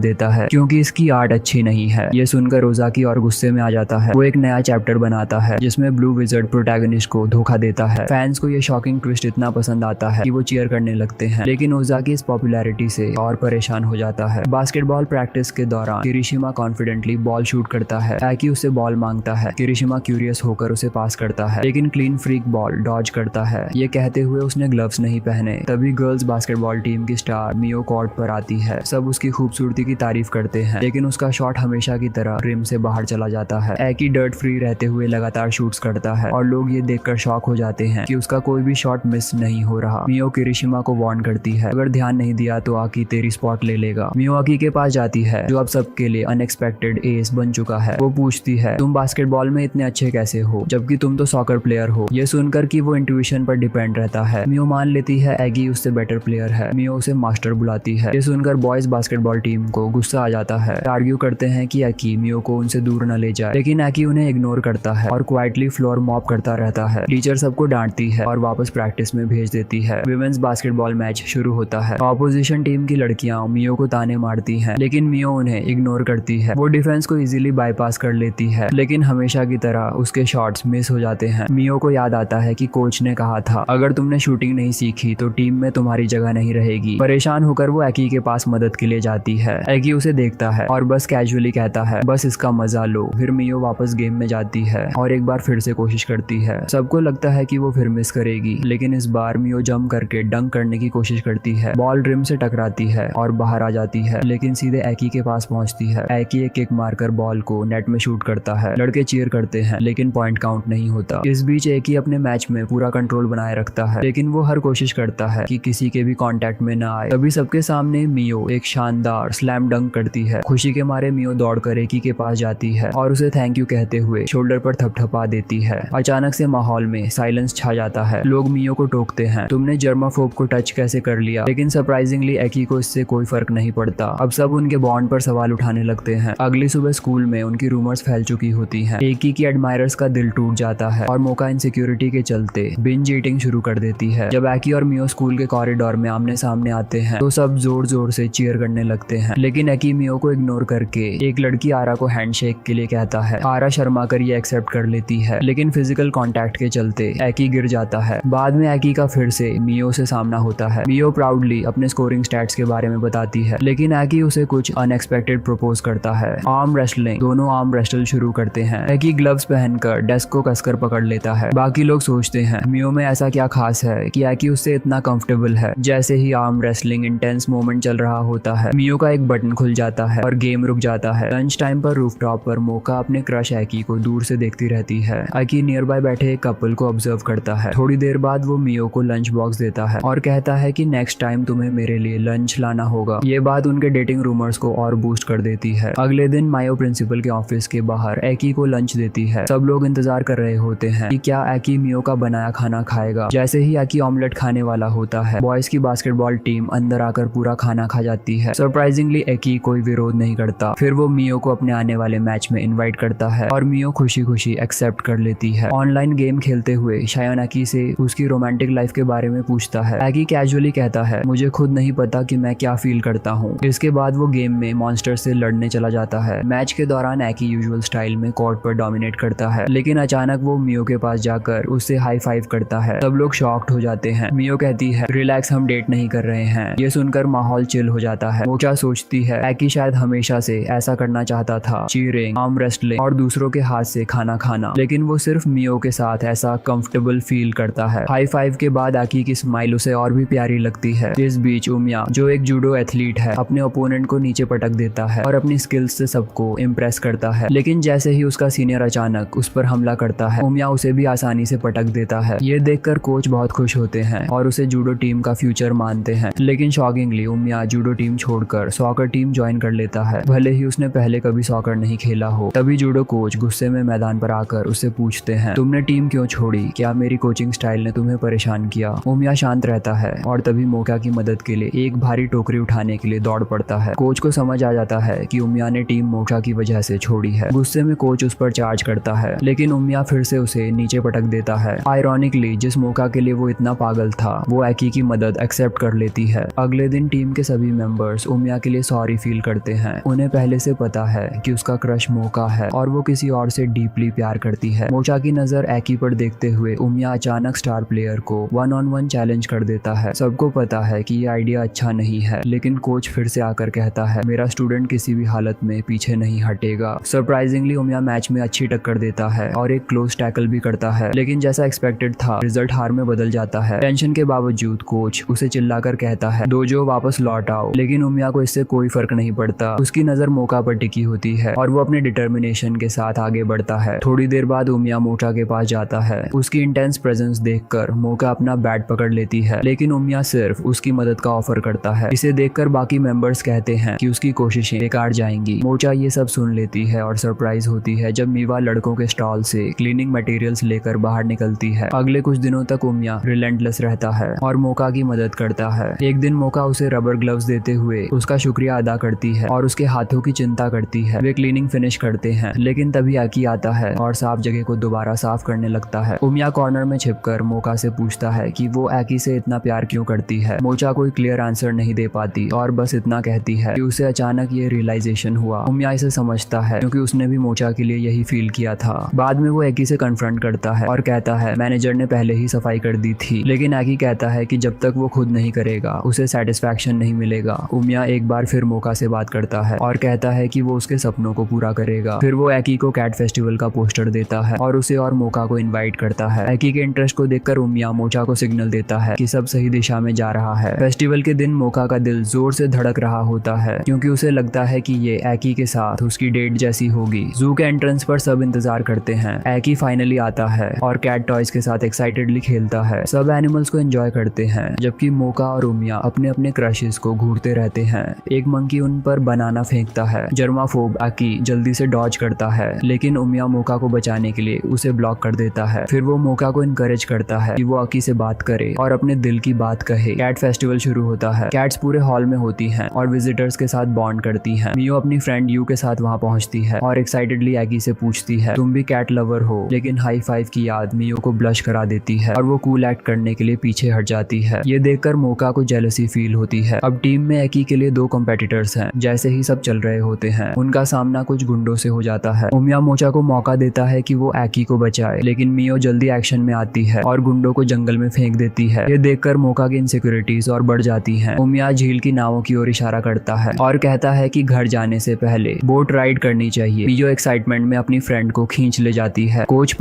देता है क्योंकि इसकी आर्ट अच्छी नहीं है। ये सुनकर ओजाकी और गुस्से में आ जाता है। वो एक नया चैप्टर बनाता है जिसमें ब्लू विजर्ड प्रोटैगनिस्ट को धोखा देता है। फैंस को ये शॉकिंग ट्विस्ट इतना पसंद आता है कि वो चीयर करने लगते हैं, लेकिन ओजाकी इस पॉपुलैरिटी से और परेशान हो जाता है। बास्केटबॉल प्रैक्टिस के दौरान किरिशिमा कॉन्फिडेंटली बॉल शूट करता है। एकी उससे बॉल मांगता है। किरिशिमा क्यूरियस होकर उसे पास करता है, लेकिन क्लीन फ्रीक बॉल डॉज करता है। ये कहते हुए उसने ग्लव्स नहीं पहने। तभी गर्ल्स बास्केटबॉल टीम की स्टार मियो कोर्ट पर आती है। सब उसकी खूबसूरती की तारीफ करते हैं, लेकिन उसका शॉट हमेशा की तरह रिम से बाहर चला जाता है। एकी डर्ट फ्री रहते हुए लगातार शूट्स करता है और लोग ये देखकर शॉक हो जाते हैं कि उसका कोई भी शॉट मिस नहीं हो रहा। मियो किरिशिमा को वार्न करती है अगर ध्यान नहीं दिया तो आकी तेरी स्पॉट ले लेगा। मियो आकी के पास जाती है जो अब सबके लिए अनएक्सपेक्टेड एस बन चुका है। वो पूछती है तुम बास्केटबॉल में इतने अच्छे कैसे हो जबकि तुम तो सॉकर प्लेयर हो। ये सुनकर कि वो इंट्यूशन पर डिपेंड रहता है, मियो मान लेती है एगी उससे बेटर प्लेयर है। मियो उसे मास्टर बुलाती है। ये सुनकर बॉयज बास्केटबॉल टीम को गुस्सा आ जाता है। आर्ग्यू करते हैं कि एकी मियो को उनसे दूर न ले जाए, लेकिन एकी उन्हें इग्नोर करता है और क्वाइटली फ्लोर मॉप करता रहता है। टीचर सबको डांटती है और वापस प्रैक्टिस में भेज देती है। विमेंस बास्केटबॉल मैच शुरू होता है। ऑपोजिशन टीम की लड़कियां मियो को ताने मारती हैं, लेकिन मियो उन्हें इग्नोर करती है। वो डिफेंस को इजीली बाईपास कर लेती है, लेकिन हमेशा की तरह उसके शॉट्स मिस हो जाते हैं। मियो को याद आता है कि कोच ने कहा था अगर तुमने शूटिंग नहीं सीखी तो टीम में तुम्हारी जगह नहीं रहेगी। परेशान होकर वो एकी के पास मदद के लिए जाती है। एकी उसे देखता है और बस कैजुअली कहता है बस इसका मजा लो। फिर मियो वापस गेम में जाती है और एक बार फिर से कोशिश करती है। सबको लगता है कि वो फिर मिस करेगी, लेकिन इस बार मियो जंप करके डंक करने की कोशिश करती है। बॉल रिम से टकराती है और बाहर आ जाती है, लेकिन सीधे एकी के पास पहुंचती है। एकी एक किक मारकर बॉल को नेट में शूट करता है। लड़के चीयर करते हैं, लेकिन पॉइंट काउंट नहीं होता। इस बीच एकी अपने मैच में पूरा कंट्रोल बनाए रखता है, लेकिन वो हर कोशिश करता है कि किसी के भी कांटेक्ट में ना आए। तभी सबके सामने मियो एक शानदार स्लैम डंक करती है। खुशी के मारे मियो दौड़कर एकी के पास जाती है और उसे थैंक यू कहते हुए शोल्डर पर थपथपा देती है। अचानक से माहौल में साइलेंस छा जाता है। लोग मियो को टोकते हैं तुमने जर्माफोब को टच कैसे कर लिया, लेकिन सरप्राइजिंगली एकी को इससे कोई फर्क नहीं पड़ता। अब सब उनके बॉन्ड पर सवाल उठाने लगते हैं। अगली सुबह स्कूल में उनकी रूमर्स फैल चुकी होती हैं। एकी की एडमायरर्स का दिल टूट जाता है और मोका इनसिक्योरिटी के चलते बिंज ईटिंग शुरू कर देती है। जब एकी और मियो स्कूल के कॉरिडोर में आमने सामने आते हैं तो सब जोर जोर से चीयर करने लगते हैं, लेकिन एकी मियो को इग्नोर करके एक लड़की आरा को हैंडशेक के लिए कहता है। आरा शर्मा कर ये एक्सेप्ट कर लेती है, लेकिन फिजिकल कांटेक्ट के चलते एकी गिर जाता है। बाद में एकी का फिर से मियो से सामना होता है। मियो प्राउडली अपने स्कोरिंग स्टैट्स के बारे में बताती है, लेकिन एकी उसे कुछ अनएक्सपेक्टेड प्रपोज करता है। Arm wrestling. दोनों आर्म रेसल शुरू करते हैं। एकी ग्लव्स पहनकर डेस्क को कसकर पकड़ लेता है। बाकी लोग सोचते हैं मियो में ऐसा क्या खास है कि एकी उससे इतना कंफर्टेबल है। जैसे ही आर्म रेसलिंग इंटेंस मोमेंट चल रहा होता है, मियो का एक बटन खुल जाता है और गेम रुक जाता है। लंच टाइम पर रूफटॉप पर मोका अपने क्रश एकी को दूर से देखती रहती है। एकी नियर बाय बैठे एक कपल को ऑब्जर्व करता है। थोड़ी देर बाद वो मियो को लंच बॉक्स देता है और कहता है कि नेक्स्ट टाइम तुम्हें मेरे लिए लंच लाना होगा। ये बात उनके डेटिंग रूमर्स को और बूस्ट कर देती है। अगले दिन मायो प्रिंसिपल के ऑफिस के बाहर एकी को लंच देती है। सब लोग इंतजार कर रहे होते हैं कि क्या एकी मियो का बनाया खाना खाएगा। जैसे ही एकी ऑमलेट खाने वाला होता है, बॉयज की बास्केटबॉल टीम अंदर आकर पूरा खाना खा जाती है। सरप्राइजिंगली एकी कोई विरोध नहीं करता। फिर वो मियो को अपने आने वाले मैच में इनवाइट करता है और मियो खुशी खुशी एक्सेप्ट कर लेती है। ऑनलाइन गेम खेलते हुए शायन एकी से उसकी रोमांटिक लाइफ के बारे में पूछता है। एकी कैजुअली कहता है मुझे खुद नहीं पता कि मैं क्या फील करता हूँ। इसके बाद वो गेम में मॉन्स्टर से लड़ने चला जाता है। मैच के दौरान एकी यूजुअल स्टाइल में कोर्ट पर डोमिनेट करता है, लेकिन अचानक वो मियो के पास जाकर उससे हाई फाइव करता है। सब लोग शॉक्ड हो जाते हैं। मियो कहती है रिलैक्स, हम डेट नहीं कर रहे हैं। ये सुनकर माहौल चिल हो जाता है। वो क्या सोचती है एकी शायद हमेशा से ऐसा करना चाहता था, चीयरिंग, आर्म रेसलिंग और दूसरों के हाथ से खाना खाना, लेकिन वो सिर्फ मियो के साथ ऐसा कंफर्टेबल फील करता है। हाई फाइव के बाद एकी की स्माइल उसे और भी प्यारी लगती है। इस बीच उमिया, जो एक जूडो एथलीट है, अपने ओपोनेंट को नीचे पटक देता है और अपनी स्किल्स से सबको इम्प्रेस करता है, लेकिन जैसे ही उसका सीनियर अचानक उस पर हमला करता है, उमिया उसे भी आसानी से पटक देता है। ये देखकर कोच बहुत खुश होते हैं और उसे जूडो टीम का फ्यूचर मानते हैं, लेकिन शॉकिंगली उमिया जूडो टीम छोड़कर सॉकर टीम ज्वाइन कर लेता है, भले ही उसने पहले कभी सॉकर नहीं खेला हो। तभी जूडो कोच गुस्से में मैदान पर आकर उससे पूछते हैं तुमने टीम क्यों छोड़ी, क्या मेरी कोचिंग स्टाइल ने तुम्हें परेशान किया। उमिया शांत रहता है और तभी मोका की मदद के लिए एक भारी टोकरी उठाने के लिए दौड़ पड़ता है। कोच को समझ आ जाता है कि उमिया ने टीम मोका की वजह से छोड़ी है। गुस्से में कोच उस पर चार्ज करता है, लेकिन उमिया फिर से उसे नीचे पटक देता है। आयरॉनिकली जिस जिस मौका के लिए वो इतना पागल था वो एकी की मदद एक्सेप्ट कर लेती है। अगले दिन टीम के सभी मेंबर्स उमिया के लिए सॉरी फील करते हैं। उन्हें पहले से पता है कि उसका क्रश मोका है और वो किसी और से डीपली प्यार करती है। मोचा की नजर एकी पर देखते हुए उमिया अचानक स्टार प्लेयर को 1-on-1 चैलेंज कर देता है। सबको पता है कि ये आइडिया अच्छा नहीं है, लेकिन कोच फिर से आकर कहता है मेरा स्टूडेंट किसी भी हालत में पीछे नहीं हटेगा। सरप्राइजिंगली उमिया मैच में अच्छी टक्कर देता है और एक क्लोज टैकल भी करता है, लेकिन जैसा एक्सपेक्टेड था रिजल्ट हार में बदल जाता है। टेंशन के बावजूद कोच उसे चिल्लाकर कहता है डोजो वापस लौट आओ, लेकिन उमिया को इससे कोई फर्क नहीं पड़ता। उसकी नजर मोका पर टिकी होती है और वो अपने डिटर्मिनेशन के साथ आगे बढ़ता है। थोड़ी देर बाद उमिया मोचा के पास जाता है। उसकी इंटेंस प्रेजेंस देखकर मोका अपना बैट पकड़ लेती है, लेकिन उमिया सिर्फ उसकी मदद का ऑफर करता है। इसे देखकर बाकी मेंबर्स कहते हैं कि उसकी कोशिशें बेकार जाएंगी। मोचा ये सब सुन लेती है और सरप्राइज होती है जब मीवा लड़कों के स्टॉल से क्लीनिंग मटेरियल्स लेकर बाहर निकलती है। अगले कुछ दिनों तक उमिया रिलेंटलेस रहता है और मोका की मदद करता है। एक दिन मोका उसे रबर ग्लव्स देते हुए उसका शुक्रिया अदा करती है और उसके हाथों की चिंता करती है। वे क्लीनिंग फिनिश करते हैं, लेकिन तभी एकी आता है और साफ जगह को दोबारा साफ करने लगता है। उमिया कॉर्नर में छिपकर मोका से पूछता है कि वो एकी से इतना प्यार क्यों करती है। मोचा कोई क्लियर आंसर नहीं दे पाती और बस इतना कहती है कि उसे अचानक ये रियलाइजेशन हुआ। उमिया इसे समझता है क्योंकि उसने भी मोचा के लिए यही फील किया था। बाद में वो एकी से कन्फ्रंट करता है और कहता है मैनेजर ने पहले ही सफाई कर दी थी, लेकिन एकी कहता है कि जब तक वो खुद नहीं करेगा उसे सेटिस्फैक्शन नहीं मिलेगा। उमिया एक बार फिर मोका से बात करता है और कहता है कि वो उसके सपनों को पूरा करेगा। फिर वो एकी को कैट फेस्टिवल का पोस्टर देता है और उसे और मोका को इनवाइट करता है। एकी के इंटरेस्ट को देखकर उमिया मोचा को सिग्नल देता है कि सब सही दिशा में जा रहा है। फेस्टिवल के दिन मोका का दिल जोर से धड़क रहा होता है क्योंकि उसे लगता है कि ये एकी के साथ उसकी डेट जैसी होगी। जू के एंट्रेंस पर सब इंतजार करते हैं। एकी फाइनली आता है और कैट टॉयज के साथ एक्साइटेडली खेलता है। सब एनिमल्स को एंजॉय करते हैं जबकि मोका और उमिया अपने अपने क्रशेस को घूरते रहते हैं। एक मंकी उन पर बनाना फेंकता है। जर्माफोब एकी जल्दी से डॉज करता है, लेकिन उमिया मोका को बचाने के लिए उसे ब्लॉक कर देता है। फिर वो मोका को इनकरेज करता है कि वो आकी से बात करे और अपने दिल की बात कहे। कैट फेस्टिवल शुरू होता है। कैट्स पूरे हॉल में होती हैं और विजिटर्स के साथ बॉन्ड करती हैं। मियो अपनी फ्रेंड यू के साथ वहां पहुंचती है और एक्साइटेडली एकी से पूछती है तुम भी कैट लवर हो, लेकिन हाई फाइव की याद मियो को ब्लश करा देती है और वो कूल एक्ट करने के लिए पीछे हट जाती है। ये देखकर मोका को जेलसी फील होती है। अब टीम में एकी के लिए 2 कॉम्पिटिटर्स हैं। जैसे ही सब चल रहे होते हैं उनका सामना कुछ गुंडों से हो जाता है। उमिया मोचा को मौका देता है कि वो एकी को बचाए, लेकिन मियो जल्दी एक्शन में आती है और गुंडों को जंगल में फेंक देती है। ये देखकर मोका की इनसिक्योरिटीज और बढ़ जाती हैं। उमिया झील की नावों की ओर इशारा करता है और कहता है कि घर जाने से पहले बोट राइड करनी चाहिए। मियो एक्साइटमेंट में अपनी फ्रेंड को खींच ले जाती है। कोच